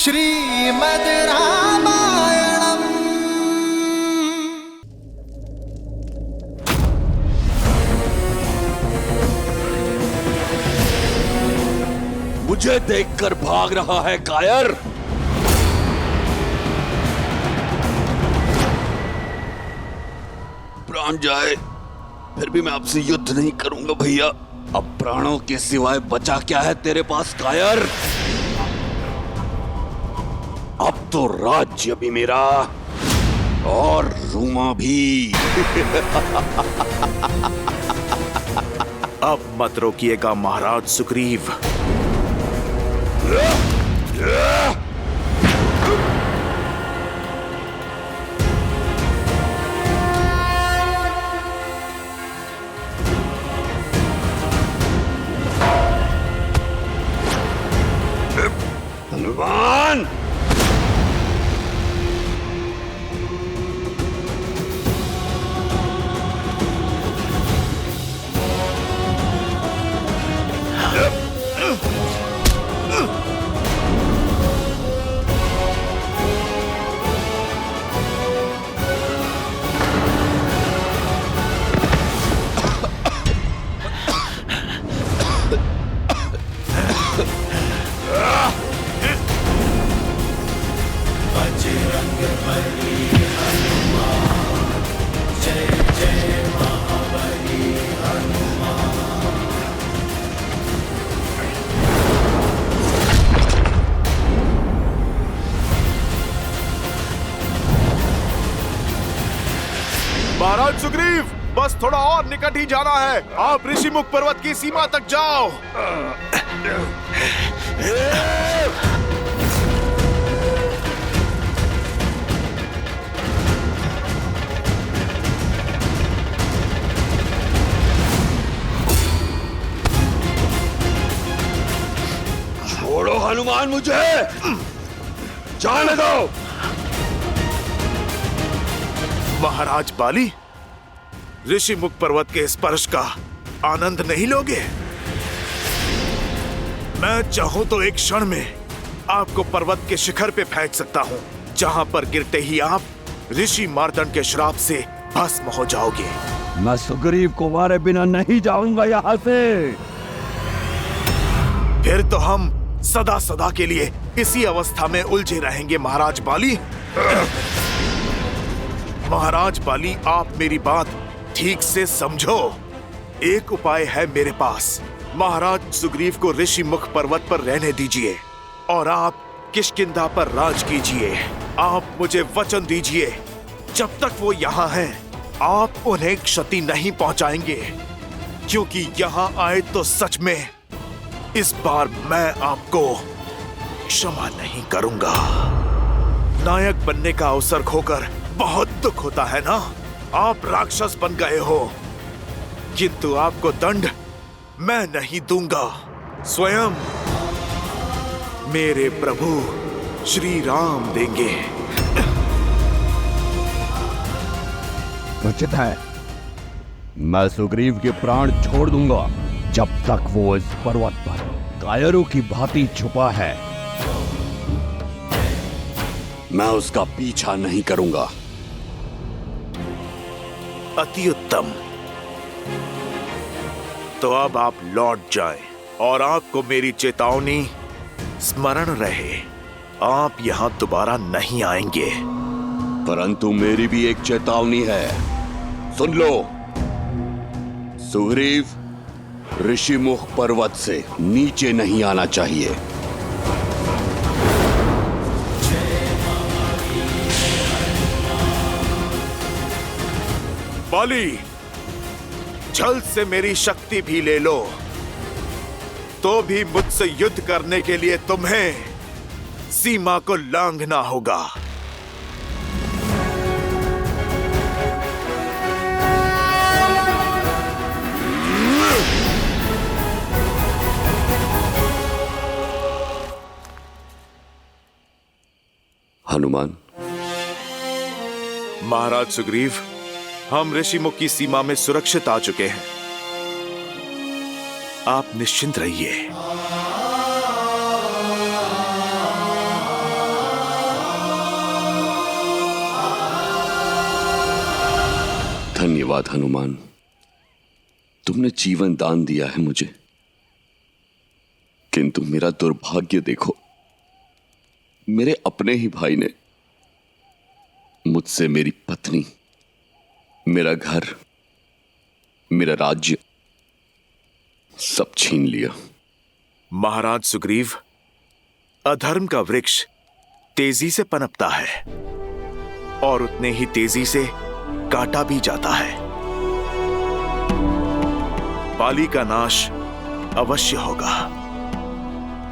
श्रीमद् रामायणम्। मुझे देखकर भाग रहा है कायर? प्राण जाए फिर भी मैं आपसे युद्ध नहीं करूंगा भैया। अब प्राणों के सिवाय बचा क्या है तेरे पास कायर? अब तो राज्य भी मेरा और रूमा भी। अब मत रोकिएगा महाराज सुग्रीव। हनुमान! महाराज सुग्रीव, बस थोड़ा और निकट ही जाना है। आप ऋषिमुख पर्वत की सीमा तक जाओ। छोड़ो हनुमान, मुझे जाने दो। महाराज बाली, ऋषिमुख पर्वत के स्पर्श का आनंद नहीं लोगे? मैं चाहूं तो एक क्षण में आपको पर्वत के शिखर पे फेंक सकता हूं, जहां पर गिरते ही आप ऋषि मार्तंड के श्राप से भस्म हो जाओगे। मैं सुग्रीव को मारे बिना नहीं जाऊंगा यहाँ से। फिर तो हम सदा सदा के लिए इसी अवस्था में उलझे रहेंगे महाराज बाली। महाराज बाली, आप मेरी बात ठीक से समझो। एक उपाय है मेरे पास। महाराज सुग्रीव को ऋषिमुख पर्वत पर रहने दीजिए और आप किष्किंधा पर राज कीजिए। आप मुझे वचन दीजिए, जब तक वो यहाँ हैं, आप उन्हें क्षति नहीं पहुंचाएंगे, क्योंकि यहाँ आए तो सच में इस बार मैं आपको क्षमा नहीं करूंगा। नायक बनने का अवसर खोकर बहुत दुख होता है ना। आप राक्षस बन गए हो, किंतु आपको दंड मैं नहीं दूंगा। स्वयं मेरे प्रभु श्री राम देंगे। उचित है, मैं सुग्रीव के प्राण छोड़ दूंगा जब तक वो इस पर्वत पर कायरों की भांति छुपा है। मैं उसका पीछा नहीं करूंगा। अति उत्तम। तो अब आप लौट जाएं और आपको मेरी चेतावनी स्मरण रहे, आप यहां दोबारा नहीं आएंगे। परंतु मेरी भी एक चेतावनी है, सुन लो। सुग्रीव ऋषिमुख पर्वत से नीचे नहीं आना चाहिए। बाली, छल से मेरी शक्ति भी ले लो, तो भी मुझसे युद्ध करने के लिए तुम्हें सीमा को लांघना होगा। हनुमान। महाराज सुग्रीव, हम ऋषिमुख की सीमा में सुरक्षित आ चुके हैं। आप निश्चिंत रहिए। धन्यवाद हनुमान, तुमने जीवन दान दिया है मुझे, किंतु मेरा दुर्भाग्य देखो, मेरे अपने ही भाई ने मुझसे मेरी पत्नी, मेरा घर, मेरा राज्य सब छीन लिया। महाराज सुग्रीव, अधर्म का वृक्ष तेजी से पनपता है और उतने ही तेजी से काटा भी जाता है। बाली का नाश अवश्य होगा,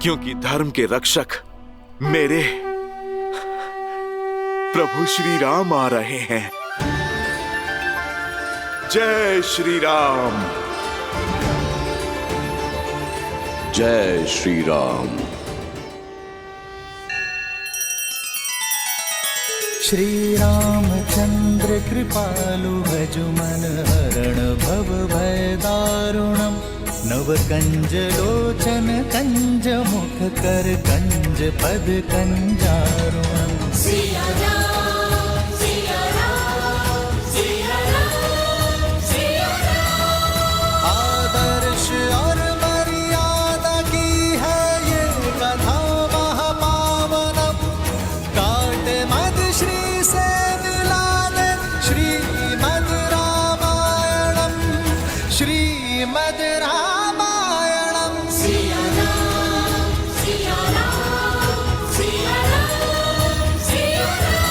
क्योंकि धर्म के रक्षक मेरे प्रभु श्री राम आ रहे हैं। जय श्री राम। जय श्री राम। श्री रामचंद्र कृपालु भजु मन हरण भव भय दारुणम। नव कंज लोचन कंज मुख कर कंज पद कंजारुणम। सिया राम, सिया राम, सिया राम, सिया राम। आदर्श और मर्यादा की है ये कथा महापावनम। काट मद श्री से मिलाने श्रीमद् रामायणम। श्रीमद् रामायणम। सिया राम, सिया राम, सिया राम, सिया राम।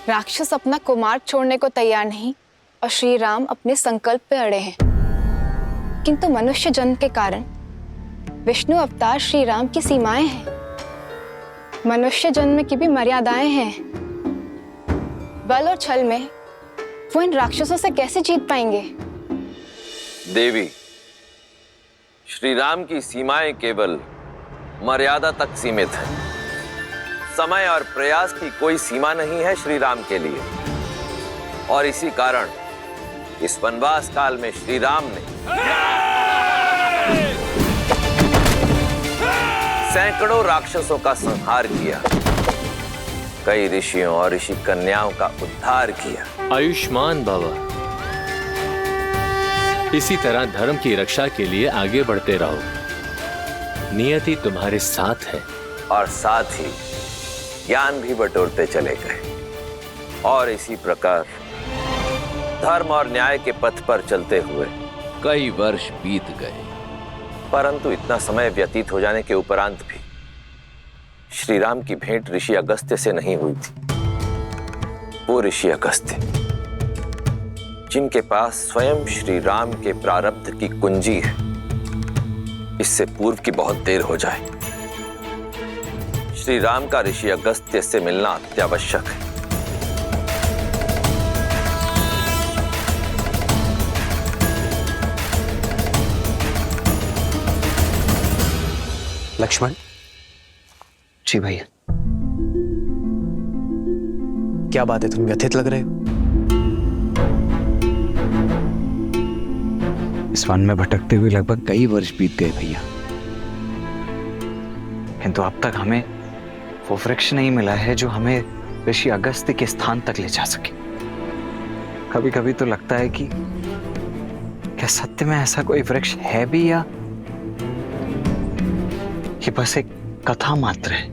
राक्षस अपना कुमार छोड़ने को तैयार नहीं और श्री राम अपने संकल्प पे अड़े हैं, किंतु मनुष्य जन्म के कारण विष्णु अवतार श्री राम की सीमाएं हैं। मनुष्य जन्म की भी मर्यादाएं हैं। बल और छल में वो इन राक्षसों से कैसे जीत पाएंगे? देवी, श्री राम की सीमाएं केवल मर्यादा तक सीमित है। समय और प्रयास की कोई सीमा नहीं है श्री राम के लिए, और इसी कारण इस वनवास काल में श्री राम ने सैकड़ों राक्षसों का संहार किया, कई ऋषियों और ऋषि कन्याओं का उद्धार किया। आयुष्मान बाबा, इसी तरह धर्म की रक्षा के लिए आगे बढ़ते रहो। नियति तुम्हारे साथ है। और साथ ही ज्ञान भी बटोरते चले गए, और इसी प्रकार धर्म और न्याय के पथ पर चलते हुए कई वर्ष बीत गए, परंतु इतना समय व्यतीत हो जाने के उपरांत भी श्री राम की भेंट ऋषि अगस्त्य से नहीं हुई थी। वो ऋषि अगस्त्य जिनके पास स्वयं श्री राम के प्रारब्ध की कुंजी है, इससे पूर्व की बहुत देर हो जाए, श्री राम का ऋषि अगस्त्य से मिलना अत्यावश्यक है। लक्ष्मण जी भैया, क्या बात है, तुम व्यथित लग रहे हो? इस वन में भटकते हुए लगभग कई वर्ष बीत गए भैया, किंतु अब तक हमें वो वृक्ष नहीं मिला है जो हमें ऋषि अगस्त्य के स्थान तक ले जा सके। कभी कभी तो लगता है कि क्या सत्य में ऐसा कोई वृक्ष है भी, या ये बस एक कथा मात्र है?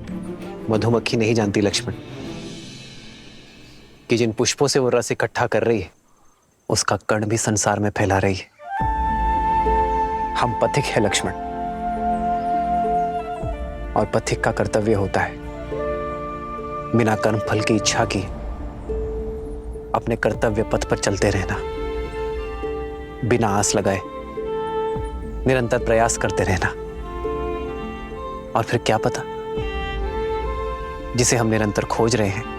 मधुमक्खी नहीं जानती लक्ष्मण कि जिन पुष्पों से वो रस इकट्ठा कर रही है उसका कण भी संसार में फैला रही है। हम पथिक है लक्ष्मण, और पथिक का कर्तव्य होता है बिना कर्म फल की इच्छा की अपने कर्तव्य पथ पर चलते रहना, बिना आस लगाए निरंतर प्रयास करते रहना। और फिर क्या पता, जिसे हम निरंतर खोज रहे हैं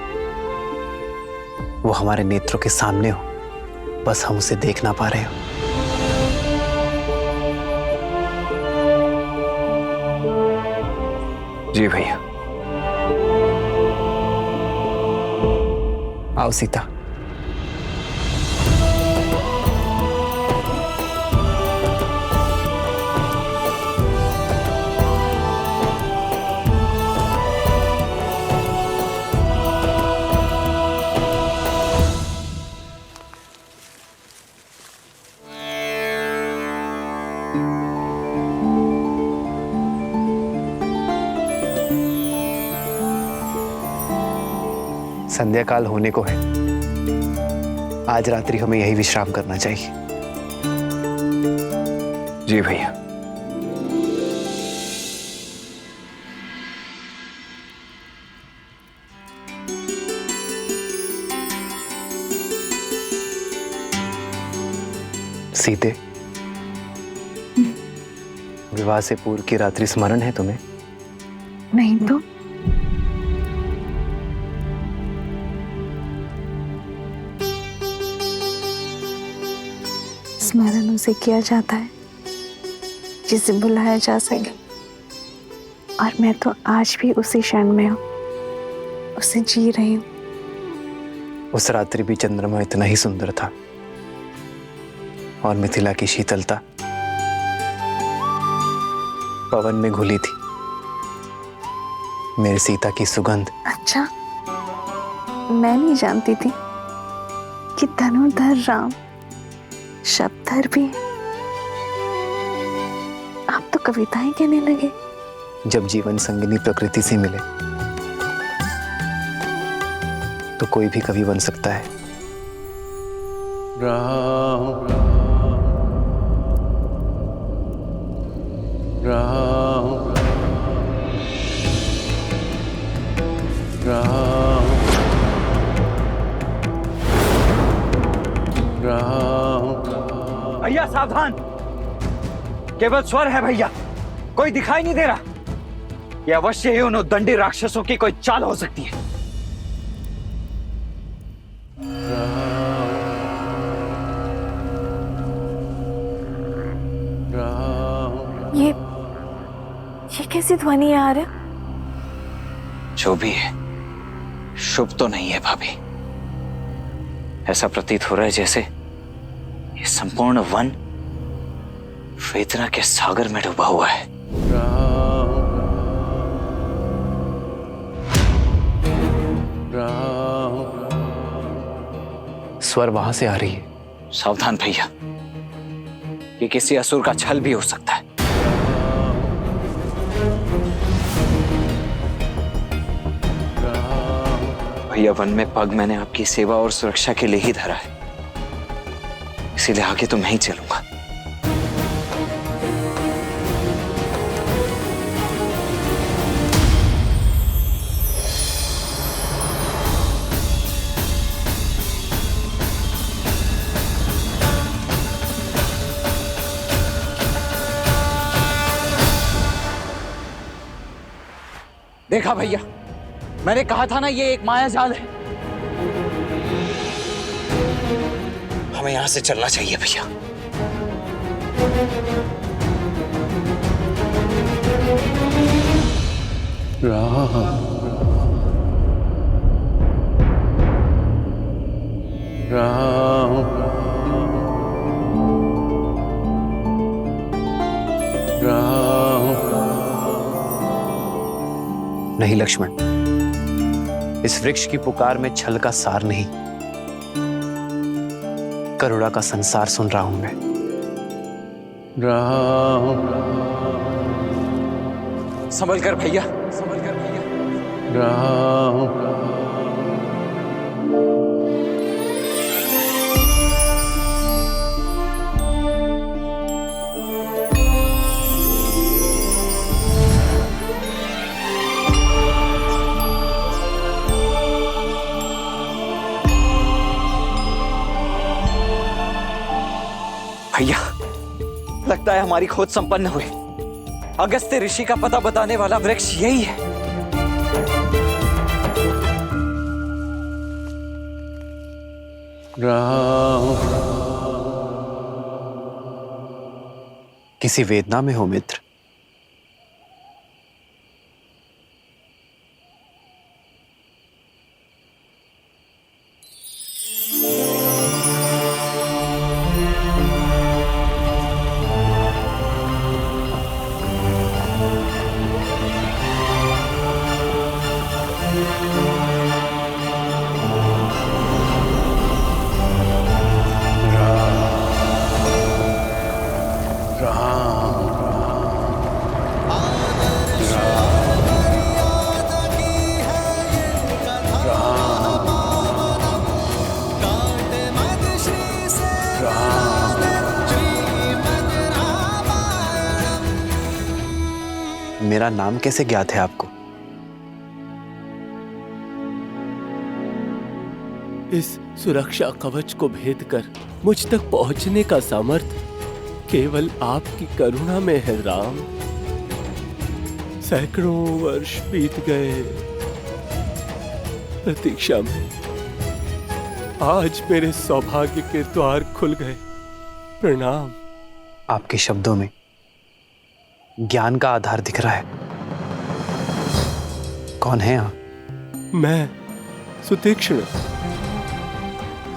वो हमारे नेत्रों के सामने हो, बस हम उसे देख ना पा रहे हो। जी भैया। आओ सीता। संध्या काल होने को है, आज रात्रि हमें यही विश्राम करना चाहिए। जी भैया। सीते, विवाह से पूर्व की रात्रि स्मरण है तुम्हें? नहीं तो स्मरण उसे किया जाता है जिसे बुलाया जा सके, और मैं तो आज भी उसी क्षण में हूँ, उसे जी रही हूँ। उस रात्रि भी चंद्रमा इतना ही सुंदर था, और मिथिला की शीतलता पवन में घुली थी। मेरी सीता की सुगंध। अच्छा, मैं नहीं जानती थी कि धनुर्धर राम शब्दधर भी है। आप तो कविताएं कहने लगे। जब जीवन संगिनी प्रकृति से मिले तो कोई भी कवि बन सकता है। राम राम राम राम। भैया सावधान, केवल स्वर है भैया, कोई दिखाई नहीं दे रहा। यह अवश्य ही उन उद्दंडी राक्षसों की कोई चाल हो सकती है। ये कैसी ध्वनि आ रहा? जो भी है, शुभ तो नहीं है भाभी। ऐसा प्रतीत हो रहा है जैसे ये संपूर्ण वन वेदना के सागर में डूबा हुआ है। स्वर वहां से आ रही है। सावधान भैया, ये किसी असुर का छल भी हो सकता है। भैया, वन में पग मैंने आपकी सेवा और सुरक्षा के लिए ही धरा है, इसीलिए आगे तो मैं ही चलूंगा। देखा भैया, मैंने कहा था ना ये एक माया जाल है। हमें यहां से चलना चाहिए भैया। राम राम राम। नहीं लक्ष्मण, इस वृक्ष की पुकार में छल का सार नहीं, करुणा का संसार सुन रहा हूं मैं। राम संभल कर भैया, संभल कर भैया। राम भैया, लगता है हमारी खोज संपन्न हुई। अगस्त्य ऋषि का पता बताने वाला वृक्ष यही है। राम। किसी वेदना में हो मित्र? मेरा नाम कैसे ज्ञात है आपको? इस सुरक्षा कवच को भेद कर मुझ तक पहुंचने का सामर्थ्य केवल आपकी करुणा में है राम। सैकड़ों वर्ष बीत गए प्रतीक्षा में। आज मेरे सौभाग्य के द्वार खुल गए। प्रणाम। आपके शब्दों में ज्ञान का आधार दिख रहा है। कौन है आप? मैं सुतीक्ष्ण,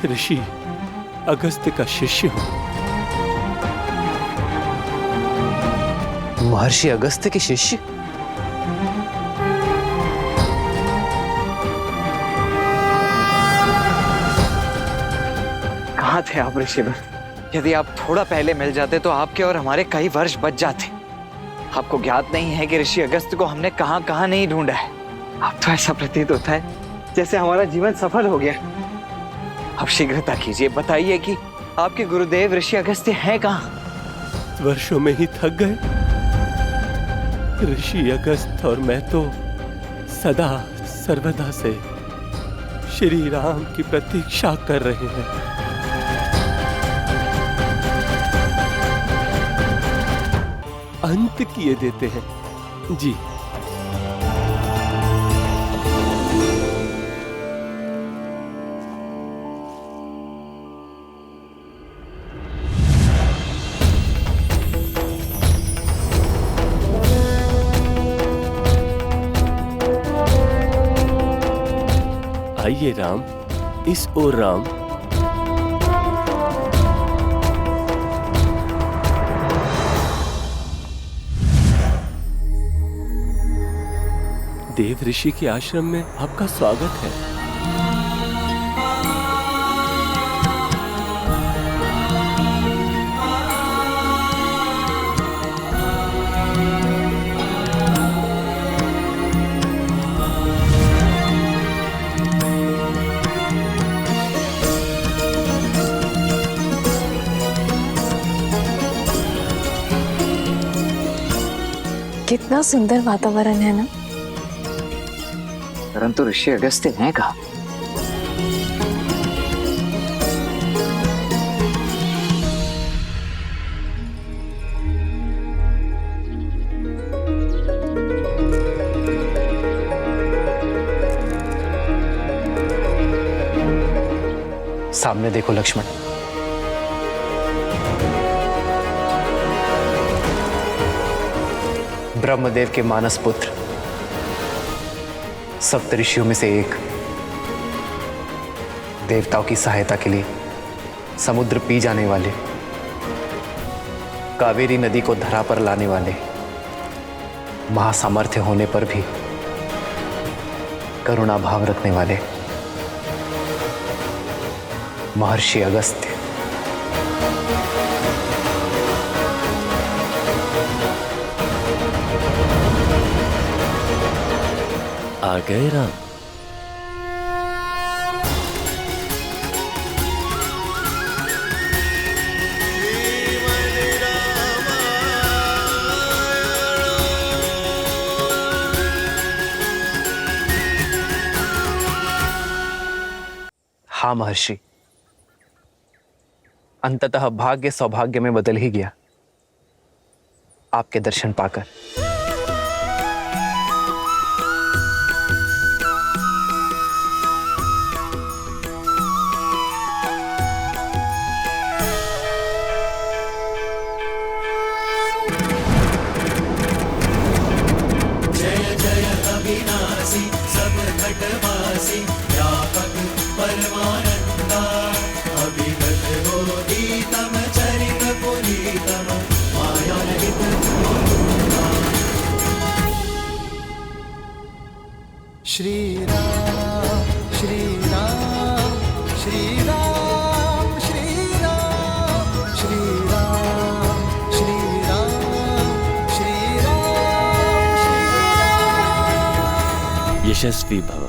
ऋषि अगस्त्य का शिष्य हूं। महर्षि अगस्त्य के शिष्य? कहाँ थे आप ऋषिवर? यदि आप थोड़ा पहले मिल जाते तो आपके और हमारे कई वर्ष बच जाते। आपको ज्ञात नहीं है कि ऋषि अगस्त्य को हमने कहां कहां नहीं ढूंढा है। अब तो ऐसा प्रतीत होता है जैसे हमारा जीवन सफल हो गया। अब शीघ्रता कीजिए, बताइए कि आपके गुरुदेव ऋषि अगस्त्य हैं कहां? वर्षों में ही थक गए। ऋषि अगस्त्य और मैं तो सदा सर्वदा से श्री राम की प्रतीक्षा कर रहे हैं। अंत किए देते हैं जी। आइए राम, इस ओर राम। देव ऋषि के आश्रम में आपका स्वागत है। कितना सुंदर वातावरण है ना। परंतु ऋषि अगस्त्य हैं कहाँ? सामने देखो लक्ष्मण। ब्रह्मदेव के मानस पुत्र, सप्तऋषियों में से एक, देवताओं की सहायता के लिए समुद्र पी जाने वाले, कावेरी नदी को धरा पर लाने वाले, महासामर्थ्य होने पर भी करुणा भाव रखने वाले महर्षि अगस्त्य। आ गए राम। हाँ महर्षि, अंततः भाग्य सौभाग्य में बदल ही गया आपके दर्शन पाकर। श्री राम श्री राम श्री राम श्री राम श्री राम श्री राम श्री राम। यशस्वी भव।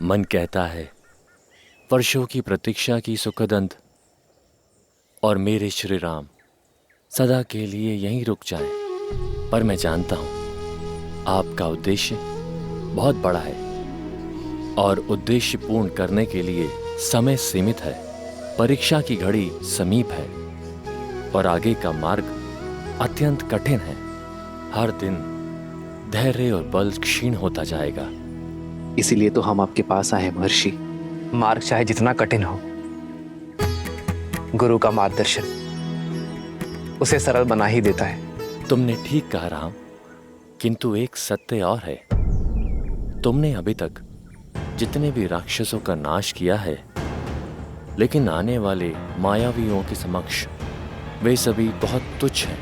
मन कहता है वर्षों की प्रतीक्षा की सुखद अंत और मेरे श्री राम सदा के लिए यहीं रुक जाएं। पर मैं जानता हूं आपका उद्देश्य बहुत बड़ा है और उद्देश्य पूर्ण करने के लिए समय सीमित है। परीक्षा की घड़ी समीप है और आगे का मार्ग अत्यंत कठिन है। हर दिन धैर्य और बल क्षीण होता जाएगा। इसीलिए तो हम आपके पास आए महर्षि। मार्ग चाहे जितना कठिन हो, गुरु का मार्गदर्शन उसे सरल बना ही देता है। तुमने ठीक कहा राम, किंतु एक सत्य और है। तुमने अभी तक जितने भी राक्षसों का नाश किया है, लेकिन आने वाले मायावियों के समक्ष वे सभी बहुत तुच्छ हैं।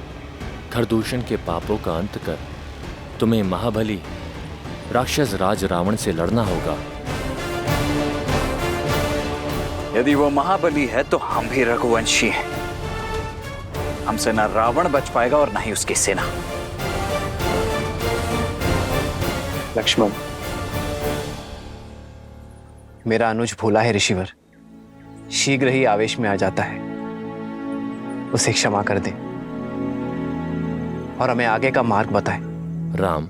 खरदूषण के पापों का अंत कर तुम्हें महाबली राक्षस राज रावण से लड़ना होगा। यदि वो महाबली है तो हम भी रघुवंशी हैं। हमसे ना रावण बच पाएगा और ना ही उसकी सेना। लक्ष्मण, मेरा अनुज भूला है ऋषिवर, शीघ्र ही आवेश में आ जाता है। उसे क्षमा कर दे और हमें आगे का मार्ग बताए। राम,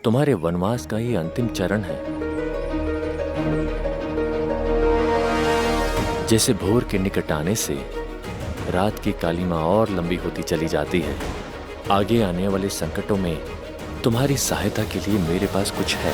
तुम्हारे वनवास का ही अंतिम चरण है। जैसे भोर के निकट आने से रात की कालिमा और लंबी होती चली जाती है, आगे आने वाले संकटों में तुम्हारी सहायता के लिए मेरे पास कुछ है।